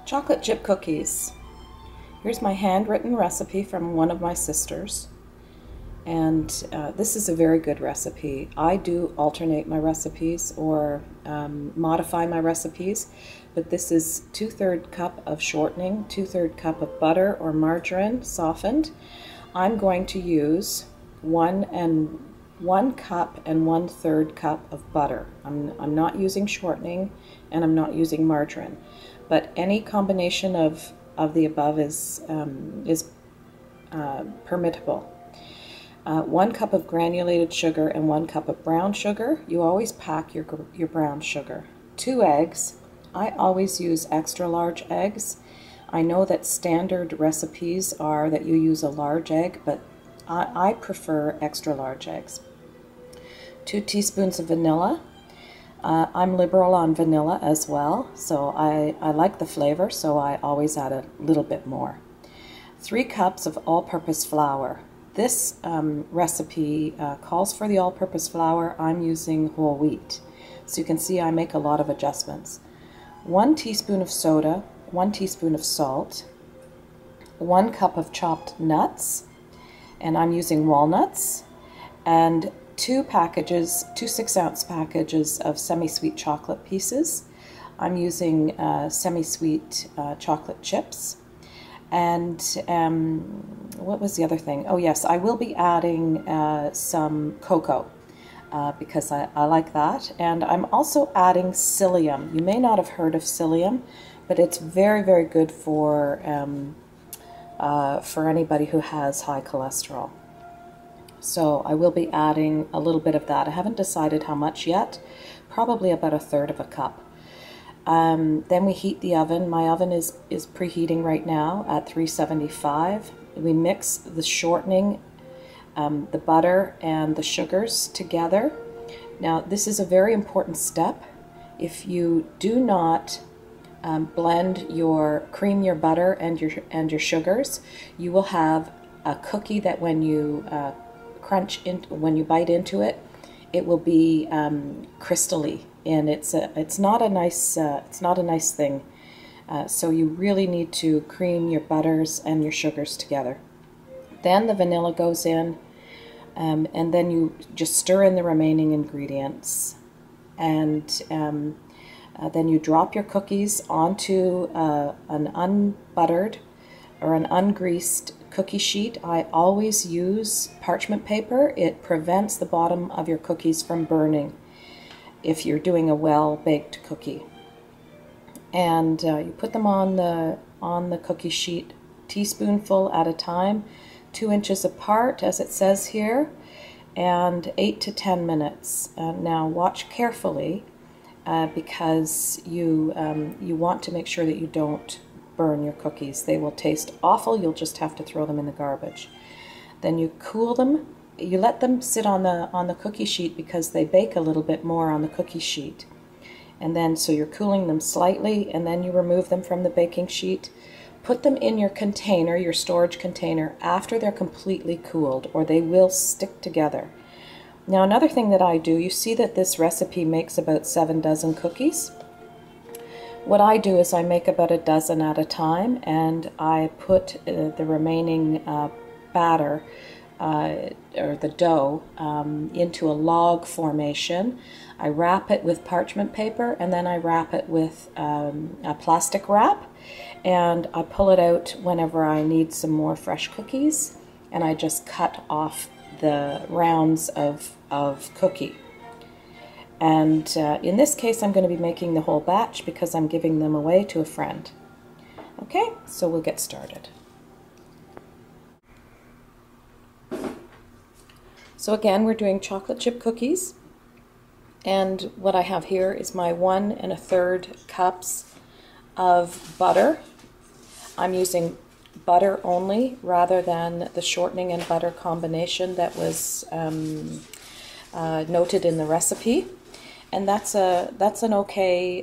Chocolate chip cookies. Here's my handwritten recipe from one of my sisters, and this is a very good recipe. I do alternate my recipes or modify my recipes, but this is 2/3 cup of shortening, 2/3 cup of butter or margarine softened. I'm going to use 1 cup and 1/3 cup of butter. I'm not using shortening and I'm not using margarine, but any combination of the above is permissible. 1 cup of granulated sugar and 1 cup of brown sugar. You always pack your brown sugar. 2 eggs. I always use extra large eggs. I know that standard recipes are that you use a large egg, but I prefer extra large eggs. 2 teaspoons of vanilla. I'm liberal on vanilla as well, so I like the flavor, so I always add a little bit more. 3 cups of all-purpose flour. This recipe calls for the all-purpose flour. I'm using whole wheat, so you can see I make a lot of adjustments. 1 teaspoon of soda, 1 teaspoon of salt, 1 cup of chopped nuts, and I'm using walnuts, and 2 6-ounce packages of semi-sweet chocolate pieces. I'm using semi-sweet chocolate chips. And what was the other thing? Oh yes, I will be adding some cocoa because I like that. And I'm also adding psyllium. You may not have heard of psyllium, but it's very, very good for anybody who has high cholesterol. So I will be adding a little bit of that. I haven't decided how much yet, probably about 1/3 cup. Then we heat the oven. My oven is preheating right now at 375. We mix the shortening, the butter, and the sugars together. Now this is a very important step. If you do not cream your butter and your sugars, you will have a cookie that when you when you bite into it, it will be crystally, and it's not a nice thing. So you really need to cream your butters and your sugars together. Then the vanilla goes in, and then you just stir in the remaining ingredients, and then you drop your cookies onto an unbuttered or an ungreased cookie sheet. I always use parchment paper. It prevents the bottom of your cookies from burning if you're doing a well-baked cookie. And you put them on the cookie sheet, teaspoonful at a time, 2 inches apart as it says here, and 8 to 10 minutes. Now watch carefully because you want to make sure that you don't burn your cookies. They will taste awful. You'll just have to throw them in the garbage. Then you cool them. You let them sit on the cookie sheet because they bake a little bit more on the cookie sheet. And then so you're cooling them slightly, and then you remove them from the baking sheet. Put them in your container, your storage container, after they're completely cooled, or they will stick together. Now another thing that I do, you see that this recipe makes about 7 dozen cookies. What I do is I make about 1 dozen at a time, and I put the remaining batter or the dough into a log formation. I wrap it with parchment paper, and then I wrap it with a plastic wrap, and I pull it out whenever I need some more fresh cookies, and I just cut off the rounds of cookie. And in this case, I'm going to be making the whole batch because I'm giving them away to a friend. Okay, so we'll get started. So again, we're doing chocolate chip cookies. And what I have here is my 1 1/3 cups of butter. I'm using butter only rather than the shortening and butter combination that was noted in the recipe. And that's an okay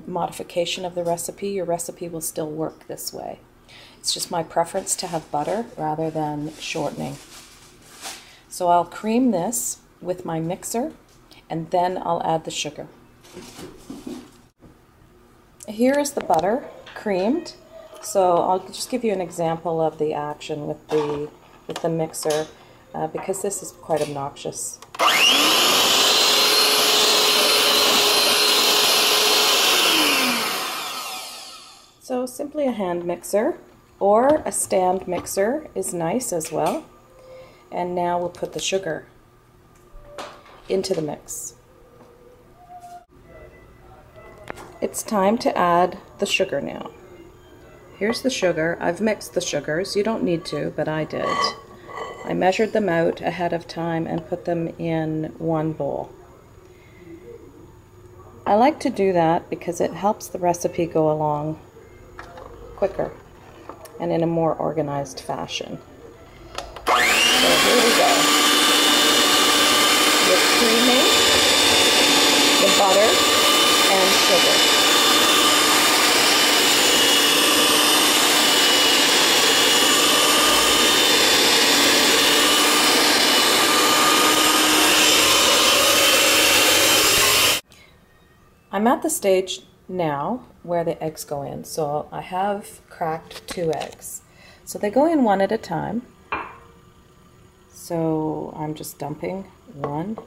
modification of the recipe. Your recipe will still work this way. It's just my preference to have butter rather than shortening. So I'll cream this with my mixer, and then I'll add the sugar. Here is the butter. creamed. So I'll just give you an example of the action with the mixer because this is quite obnoxious. So simply a hand mixer or a stand mixer is nice as well. And now we'll put the sugar into the mix. It's time to add the sugar now. Here's the sugar. I've mixed the sugars. You don't need to, but I did. I measured them out ahead of time and put them in one bowl. I like to do that because it helps the recipe go along quicker and in a more organized fashion. So here we go. We're creaming the butter and sugar. I'm at the stage now where the eggs go in. So I have cracked 2 eggs. So they go in one at a time. So I'm just dumping one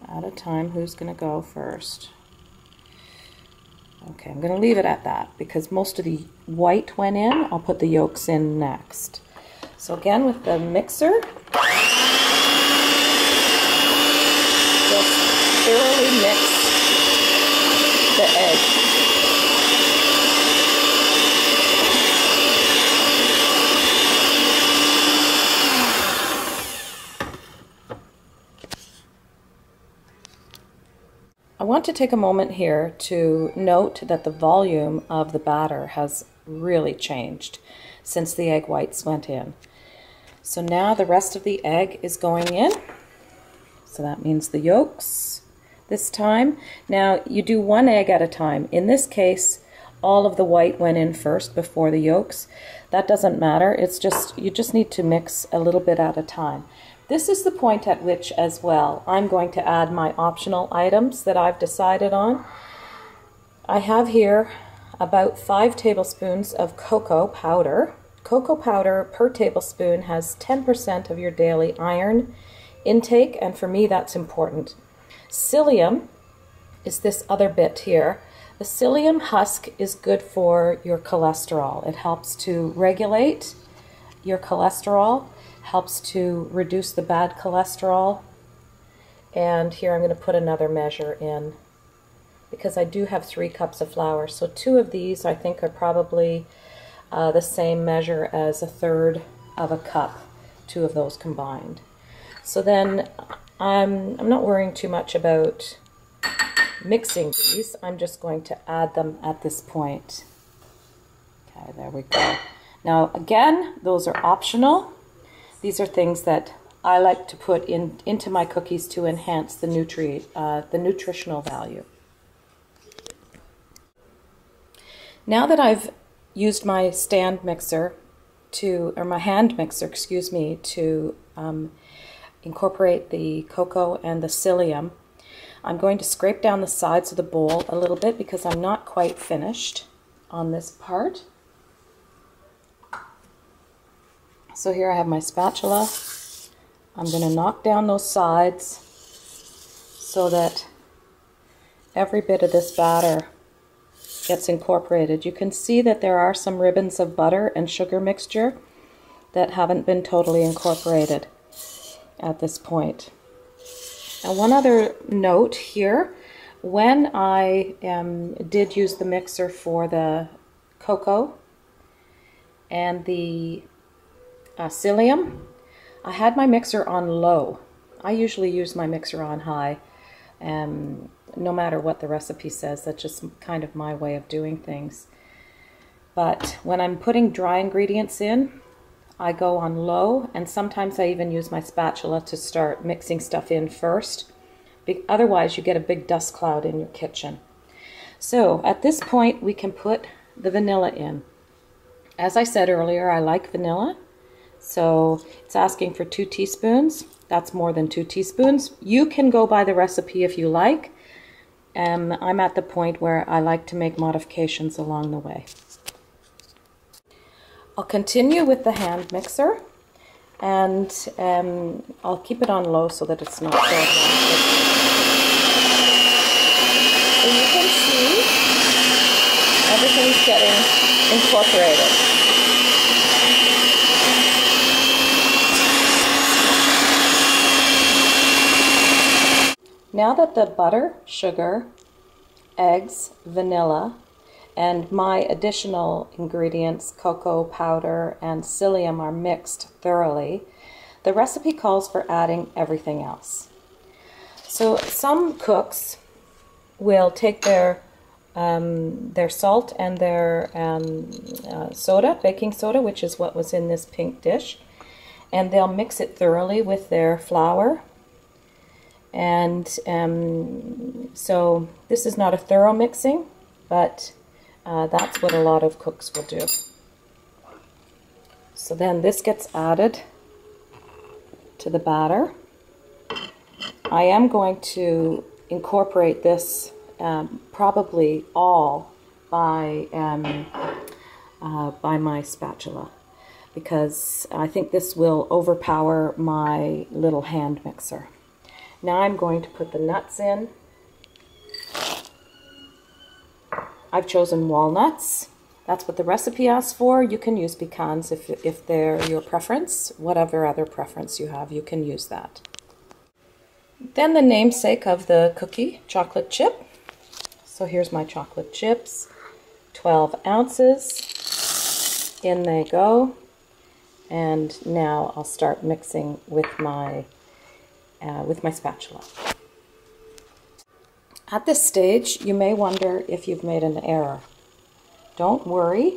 at a time. Who's going to go first? Okay, I'm going to leave it at that because most of the white went in. I'll put the yolks in next. So again with the mixer, just thoroughly mix the egg. I want to take a moment here to note that the volume of the batter has really changed since the egg whites went in. So now the rest of the egg is going in. So that means the yolks this time. Now you do 1 egg at a time. In this case, all of the white went in first before the yolks. That doesn't matter. It's just, you just need to mix a little bit at a time. This is the point at which as well I'm going to add my optional items that I've decided on. I have here about 5 tablespoons of cocoa powder. Cocoa powder per tablespoon has 10% of your daily iron intake, and for me that's important. Psyllium is this other bit here. The psyllium husk is good for your cholesterol. It helps to regulate your cholesterol, helps to reduce the bad cholesterol. And here I'm going to put another measure in because I do have 3 cups of flour. So 2 of these I think are probably the same measure as 1/3 of a cup, 2 of those combined. So then I'm not worrying too much about mixing these. I'm just going to add them at this point. Okay, there we go. Now again, those are optional. These are things that I like to put into my cookies to enhance the nutritional value. Now that I've used my stand mixer or my hand mixer, excuse me, to incorporate the cocoa and the psyllium, I'm going to scrape down the sides of the bowl a little bit because I'm not quite finished on this part. So here I have my spatula. I'm going to knock down those sides so that every bit of this batter gets incorporated. You can see that there are some ribbons of butter and sugar mixture that haven't been totally incorporated at this point. Now one other note here, when I did use the mixer for the cocoa and the psyllium, I had my mixer on low. I usually use my mixer on high, no matter what the recipe says. That's just kind of my way of doing things. But when I'm putting dry ingredients in, I go on low, and sometimes I even use my spatula to start mixing stuff in first. Otherwise you get a big dust cloud in your kitchen. So at this point we can put the vanilla in. As I said earlier, I like vanilla. So it's asking for 2 teaspoons. That's more than 2 teaspoons. You can go by the recipe if you like. I'm at the point where I like to make modifications along the way. I'll continue with the hand mixer, and I'll keep it on low so that it's not so elastic. So you can see everything's getting incorporated. Now that the butter, sugar, eggs, vanilla, and my additional ingredients, cocoa powder and psyllium, are mixed thoroughly, the recipe calls for adding everything else. So some cooks will take their salt and their soda, baking soda, which is what was in this pink dish, and they'll mix it thoroughly with their flour. And so this is not a thorough mixing, but that's what a lot of cooks will do. So then this gets added to the batter. I am going to incorporate this probably all by my spatula, because I think this will overpower my little hand mixer. Now I'm going to put the nuts in. I've chosen walnuts. That's what the recipe asks for. You can use pecans if they're your preference. Whatever other preference you have, you can use that. Then the namesake of the cookie, chocolate chip. So here's my chocolate chips, 12 ounces. In they go. And now I'll start mixing with my spatula. At this stage, you may wonder if you've made an error. Don't worry,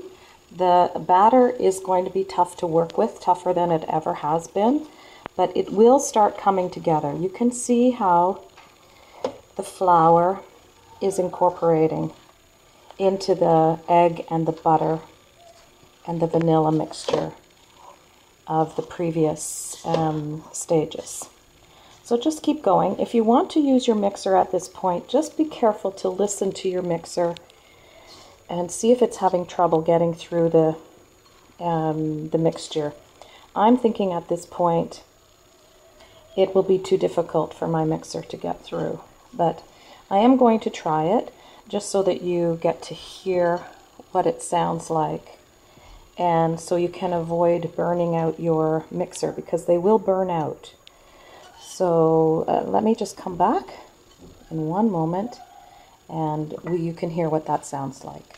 the batter is going to be tough to work with, tougher than it ever has been, but it will start coming together. You can see how the flour is incorporating into the egg and the butter and the vanilla mixture of the previous stages. So just keep going. If you want to use your mixer at this point, just be careful to listen to your mixer and see if it's having trouble getting through the mixture. I'm thinking at this point it will be too difficult for my mixer to get through, but I am going to try it just so that you get to hear what it sounds like, and so you can avoid burning out your mixer, because they will burn out. So let me just come back in one moment, and you can hear what that sounds like.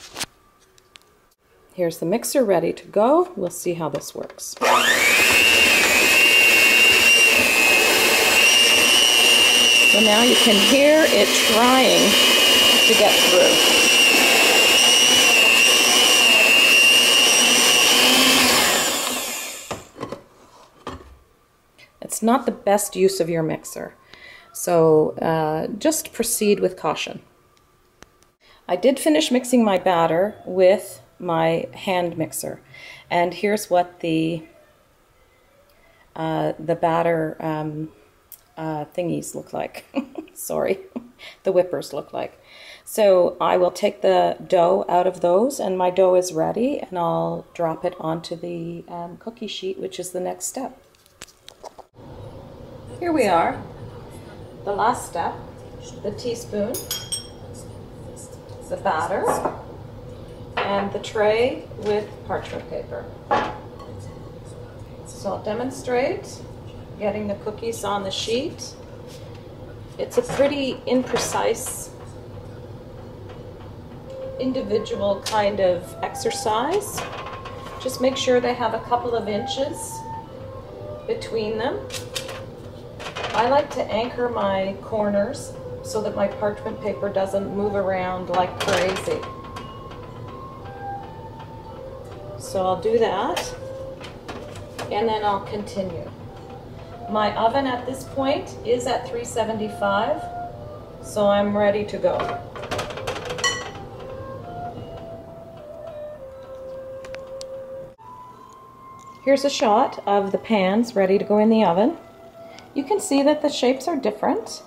Here's the mixer ready to go. We'll see how this works. So now you can hear it trying to get through. It's not the best use of your mixer, so just proceed with caution. I did finish mixing my batter with my hand mixer, and here's what the batter thingies look like. Sorry, the whippers look like. So I will take the dough out of those, and my dough is ready, and I'll drop it onto the cookie sheet, which is the next step. Here we are, the last step, the teaspoon, the batter, and the tray with parchment paper. So I'll demonstrate getting the cookies on the sheet. It's a pretty imprecise, individual kind of exercise. Just make sure they have a couple of inches between them. I like to anchor my corners so that my parchment paper doesn't move around like crazy. So I'll do that, and then I'll continue. My oven at this point is at 375, so I'm ready to go. Here's a shot of the pans ready to go in the oven. You can see that the shapes are different.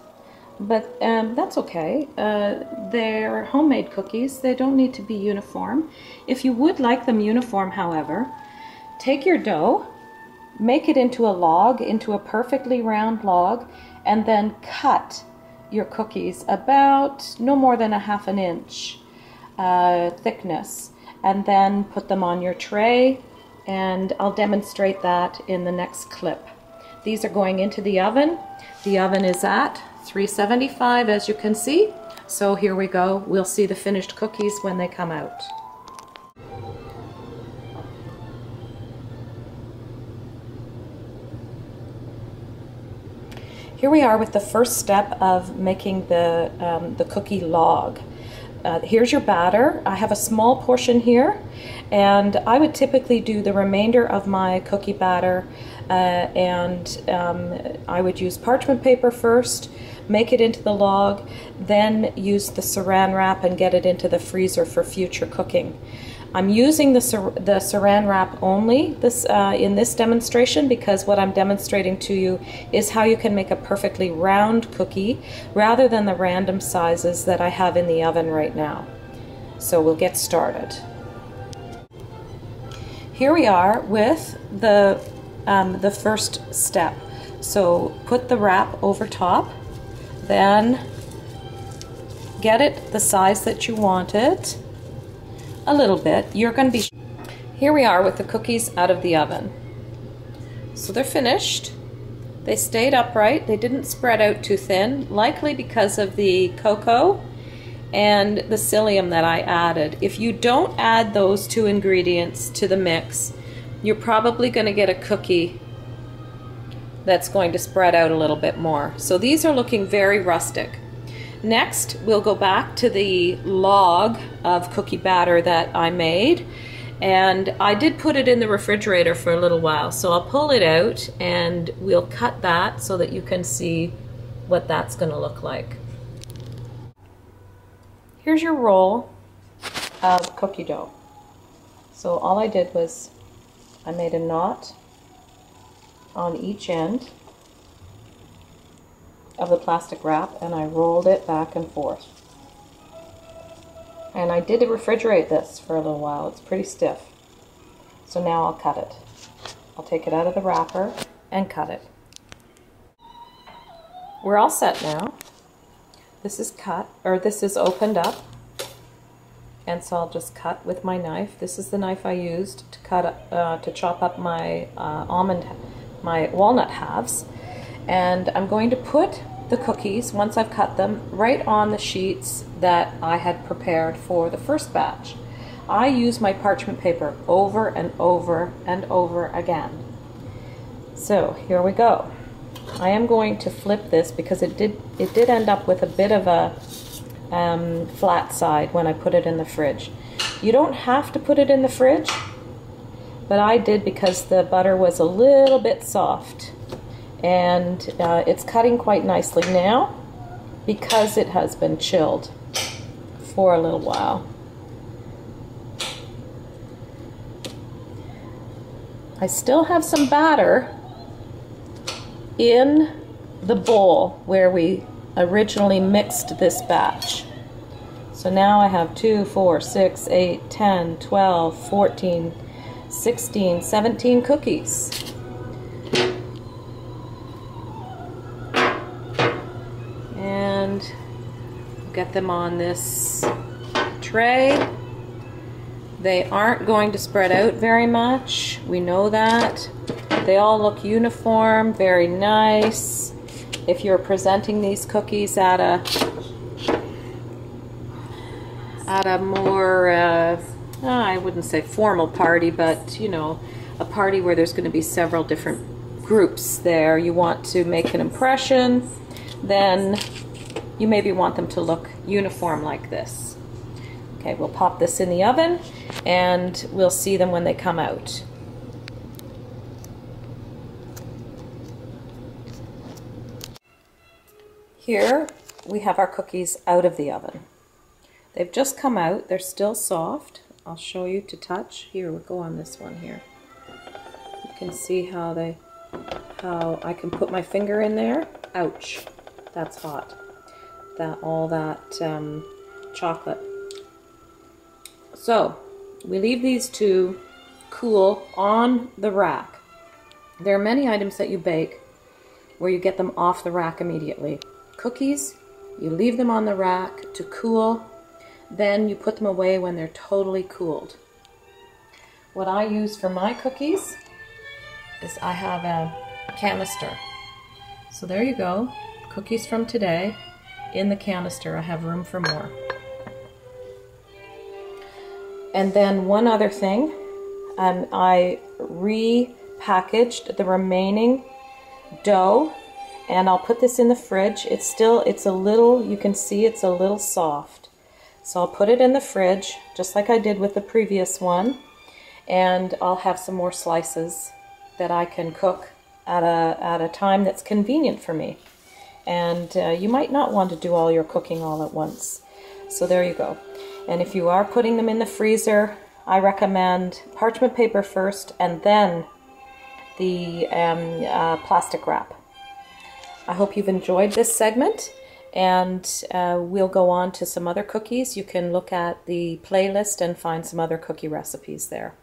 but that's okay. They're homemade cookies. They don't need to be uniform. If you would like them uniform, however, take your dough, make it into a log, into a perfectly round log, and then cut your cookies about no more than 1/2 inch thickness, and then put them on your tray, and I'll demonstrate that in the next clip. These are going into the oven. The oven is at 375, as you can see. So here we go. We'll see the finished cookies when they come out. Here we are with the first step of making the cookie log. Here's your batter. I have a small portion here, and I would typically do the remainder of my cookie batter, I would use parchment paper first, make it into the log, then use the saran wrap and get it into the freezer for future cooking. I'm using the saran wrap only in this demonstration because what I'm demonstrating to you is how you can make a perfectly round cookie rather than the random sizes that I have in the oven right now. So we'll get started. Here we are with the first step. So put the wrap over top, then get it the size that you want it. A little bit. You're going to be... Here we are with the cookies out of the oven. So they're finished. They stayed upright. They didn't spread out too thin, likely because of the cocoa and the psyllium that I added. If you don't add those two ingredients to the mix, you're probably going to get a cookie that's going to spread out a little bit more. So these are looking very rustic. Next, we'll go back to the log of cookie batter that I made, and I did put it in the refrigerator for a little while, so I'll pull it out and we'll cut that so that you can see what that's going to look like. Here's your roll of cookie dough. So all I did was I made a knot on each end of the plastic wrap, and I rolled it back and forth. And I did refrigerate this for a little while. It's pretty stiff. So now I'll cut it. I'll take it out of the wrapper and cut it. We're all set now. This is cut, or this is opened up. And so I'll just cut with my knife. This is the knife I used to cut to chop up my my walnut halves. And I'm going to put the cookies, once I've cut them, right on the sheets that I had prepared for the first batch. I use my parchment paper over and over and over again. So here we go. I am going to flip this because it did end up with a bit of a flat side when I put it in the fridge. You don't have to put it in the fridge, but I did because the butter was a little bit soft. And it's cutting quite nicely now because it has been chilled for a little while. I still have some batter in the bowl where we originally mixed this batch. So now I have 2, 4, 6, 8, 10, 12, 14, 16, 17 cookies. Get them on this tray. They aren't going to spread out very much. We know that. They all look uniform, very nice. If you're presenting these cookies at a more, I wouldn't say formal party, but you know, a party where there's going to be several different groups there, you want to make an impression, then you maybe want them to look uniform like this. Okay, we'll pop this in the oven and we'll see them when they come out. Here we have our cookies out of the oven. They've just come out, they're still soft. I'll show you to touch. Here, we'll go on this one here. You can see how I can put my finger in there. Ouch, that's hot. all that chocolate. So we leave these to cool on the rack. There are many items that you bake where you get them off the rack immediately. Cookies, you leave them on the rack to cool, then you put them away when they're totally cooled. What I use for my cookies is I have a canister. So there you go, cookies from today in the canister. I have room for more. And then one other thing, I repackaged the remaining dough, and I'll put this in the fridge. It's a little, you can see it's a little soft. So I'll put it in the fridge, just like I did with the previous one, and I'll have some more slices that I can cook at a time that's convenient for me. And you might not want to do all your cooking all at once. So there you go. And if you are putting them in the freezer, I recommend parchment paper first and then the plastic wrap. I hope you've enjoyed this segment, and we'll go on to some other cookies. You can look at the playlist and find some other cookie recipes there.